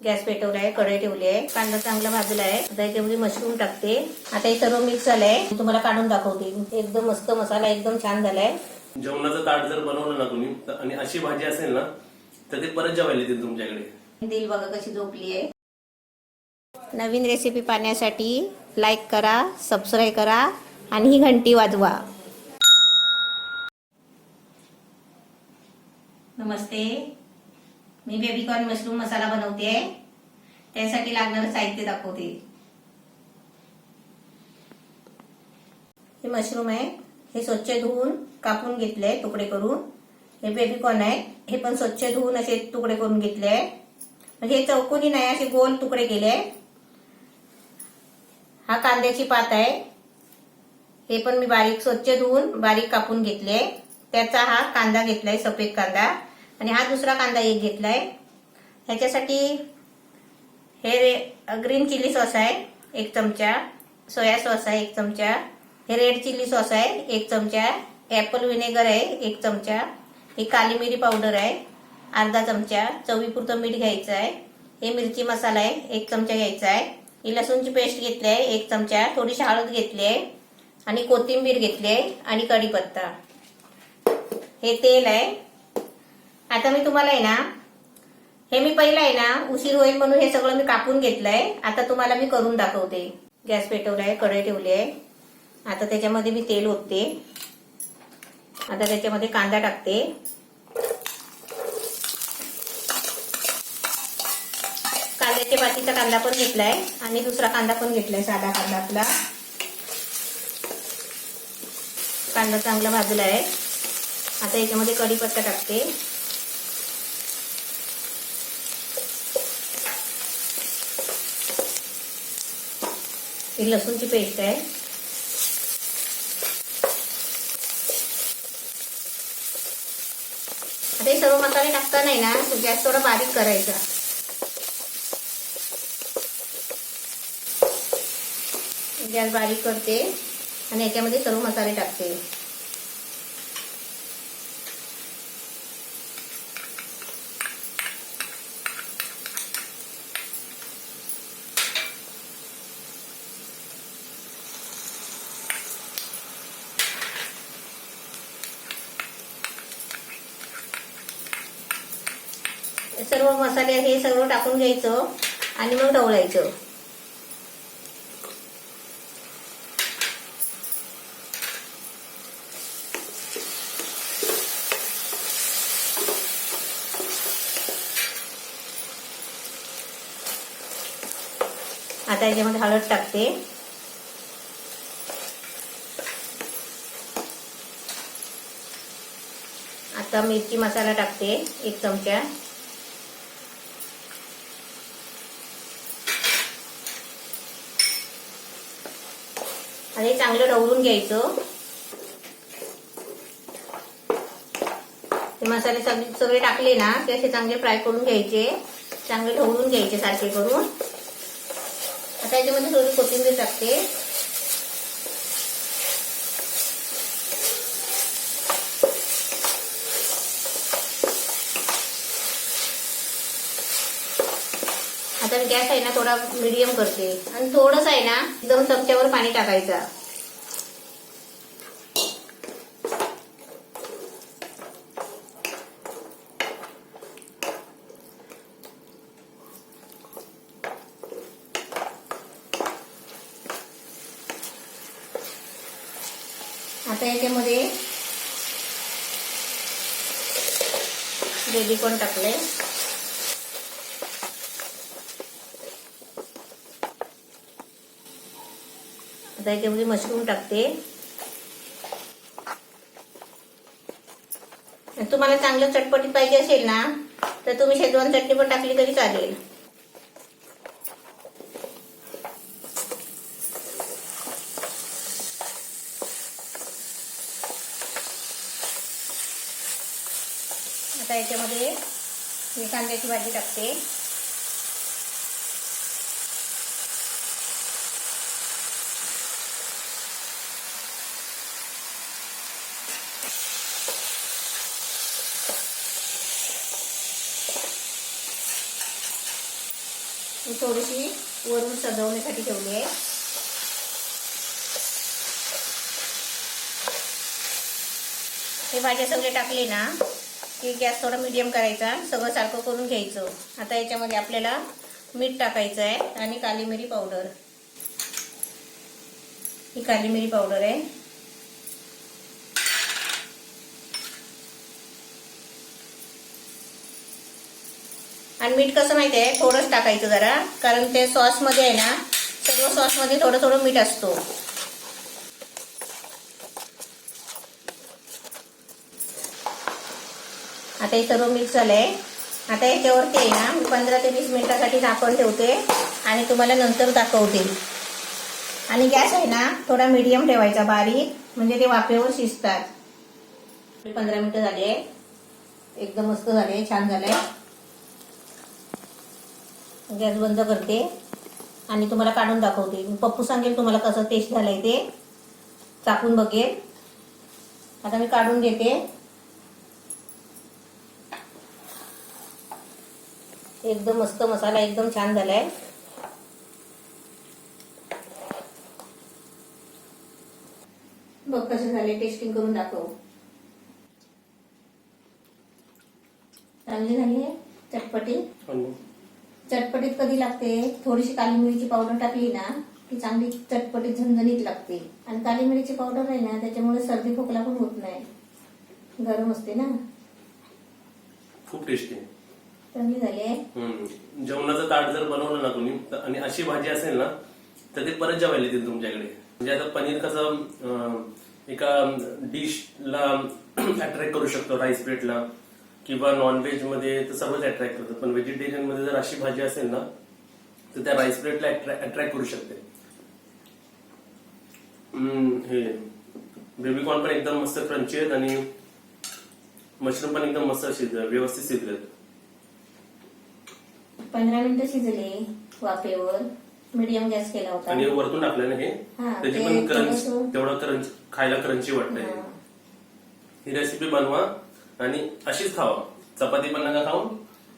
Gas पेटवलाय, कढई ठेवली आहे, कांदा चांगला भाजला आहे. आता याच्यामध्ये मशरूम टाकते. आता हे सर्व मिक्स झालंय, तुम्हाला काढून दाखवते. एकदम मस्त मसाला एकदम छान झालाय. जेवणाचं ताट जर बनवलं ना तुम्ही आणि अशी भाजी असेल ना तर ते परत जेवायला येतील तुमच्याकडे. दिल बघा कशी झोपली आहे. नवीन रेसिपी पाहण्यासाठी लाईक करा, सबस्क्राईब करा आणि ही घंटी वाजवा. नमस्ते, मी बेबीकॉर्न मशरूम मसाला बनवते. त्यासाठी लागणारं साहित्य दाखवते. हे मशरूम आहे, हे स्वच्छ धुवून कापून घेतले तुकडे करून. हे बेबीकॉर्न आहे, हे पण स्वच्छ धुवून असे तुकडे करून घेतले. म्हणजे हे चौकोनी नाही, असे गोल तुकडे केले. हा कांद्याची पात आहे, हे पण मी बारीक स्वच्छ धुवून बारीक कापून घेतले. त्याचा हा कांदा घेतलाय, सफेद कांदा. आणि हा दुसरा कांदा एक घेतलाय. ह्याच्यासाठी हे ग्रीन चिली सॉस आहे 1 चमचा, सोया सॉस आहे 1 चमचा, हे रेड चिली सॉस आहे 1 चमचा, ऍपल व्हिनेगर आहे 1 चमचा, ही काली मिरी पावडर आहे अर्धा चमचा, चवीपुरतं मीठ घ्यायचं आहे. हे मिरची मसाला आहे 1 चमचा घ्यायचा आहे. ही लसूणची पेस्ट घेतली आहे 1 चमचा, थोडीशी हळद घेतली आहे आणि कोथिंबीर घेतली आहे आणि कढीपत्ता. हे तेल आहे. आता मी तुम्हाला आहे ना, हे मी पहिला आहे ना उशीर होईल म्हणून हे सगळं मी कापून घेतलंय. आता तुम्हाला मी करून दाखवते. गॅस पेटवलाय, कढई ठेवली आहे. आता त्याच्यामध्ये मी तेल ओतते. आता त्याच्यामध्ये कांदा टाकते. कांद्याच्या पातीचा कांदा पण घेतलाय आणि दुसरा कांदा पण घेतलाय, साधा कांदा आपला. कांदा चांगला भाजला आहे. आता याच्यामध्ये कढीपत्ता टाकते. ही लसूणची पेस्ट आहे. आता हे सर्व मसाले टाकता नाही ना, गॅस थोडा बारीक करायचा. गॅस बारीक करते आणि याच्यामध्ये सर्व मसाले टाकते. सर्व मसाले हे सर्व टाकून घ्यायचं आणि मग ढवळायचं. आता याच्यामध्ये हळद टाकते. आता मिरची मसाला टाकते 1 चमचा. आणि चांगलं ढवळून घ्यायचं. हे मसाले सगळे टाकले ना ते असे चांगले फ्राय करून घ्यायचे, चांगले ढवळून घ्यायचे सारखे करून. आता याच्यामध्ये थोडी कोथिंबीर टाकते. आता गॅस आहे ना थोडा मीडियम करते आणि थोडंसं आहे ना 2 चमच्यावर पाणी टाकायचं. आता याच्यामध्ये बेबीकॉर्न टाकले. आता याच्यामध्ये मशरूम टाकते. तुम्हाला चांगलं चटपटीत पाहिजे असेल ना तर तुम्ही शेजवान चटणी पण टाकली तरी चालेल. आता याच्यामध्ये मी कांद्याची भाजी टाकते. मी थोडीशी वरून सजवण्यासाठी ठेवली आहे. हे भाज्या सगळे टाकले ना की गॅस थोडा मीडियम करायचा, सगळं सारखं करून घ्यायचं. आता याच्यामध्ये आपल्याला मीठ टाकायचं आहे आणि काली मिरी पावडर. ही काली मिरी पावडर आहे. आणि मीठ कसं माहिती आहे, थोडंच टाकायचं जरा, कारण ते सॉसमध्ये आहे ना, सर्व सॉसमध्ये थोडं थोडं मीठ असतो. आता हे सर्व मिक्स झालंय. आता याच्यावरती आहे ना मी 15 ते 20 मिनिटासाठी झाकण ठेवते आणि तुम्हाला नंतर दाखवते. आणि गॅस आहे ना थोडा मीडियम ठेवायचा, बारीक, म्हणजे ते वाफेवर शिजतात. 15 मिनिटं झाले, एकदम मस्त झाले, छान झालंय. गॅस बंद करते आणि तुम्हाला काढून दाखवते. पप्पू सांगेल तुम्हाला कसं टेस्ट झालंय ते, चाकून बघेल. आता मी काढून घेते. एकदम मस्त मसाला, एकदम छान झालाय. बघ कसे झाले, टेस्टिंग करून दाखव. चांगली झाली आहे, चटपटीत. चटपटीत कधी लागते, थोडीशी काली मिरीची पावडर टाकली ना की चांगली चटपटीत झणझणीत लागते. आणि काली मिरीची पावडर आहे ना त्याच्यामुळे सर्दी खोकला पण होत नाही, गरम असते ना. खूप टेस्टी, चांगली झाली आहे. जेवणाचं ताट जर बनवलं ना तुम्ही आणि अशी भाजी असेल ना तर ते परत जेवायला येतील तुमच्याकडे. म्हणजे आता पनीर कसं एका डिशला अट्रॅक्ट करू शकतो, राईस प्लेटला किंवा नॉनव्हेज मध्ये तर सर्वच अट्रॅक्ट करतात, पण व्हेजिटेरियन मध्ये जर अशी भाजी असेल ना तर त्या राईस प्लेटला अट्रॅक्ट करू शकते. हे बेबीकॉर्न पण एकदम मस्त क्रंची आहेत आणि मशरूम पण एकदम मस्त व्यवस्थित शिजलेत. 15 मिनिटं शिजले वाफेवर, मीडियम गॅस केला होता. आणि वरतून टाकलं ना हे, त्याची पण क्रंच, तेवढं क्रंच खायला क्रंची वाटतंय. ही रेसिपी बनवा आणि अशीच खावा. चपाती पण नका खाऊ,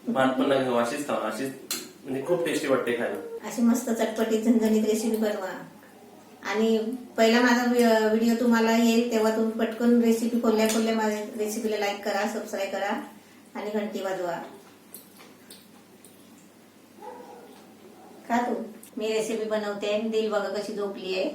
भात पण नका खाऊ, अशीच खावा. अशीच म्हणजे खूप टेस्टी वाटते खायला. अशी मस्त चटपटीत झणझणीत रेसिपी बनवा. आणि पहिला माझा व्हिडिओ तुम्हाला येईल तेव्हा तुम्ही पटकन रेसिपी खोलल्या माझ्या रेसिपीला लाईक करा, सबस्क्राईब करा आणि घंटी वाजवा. का तू मी रेसिपी बनवते, दिल बघा कशी झोपली आहे.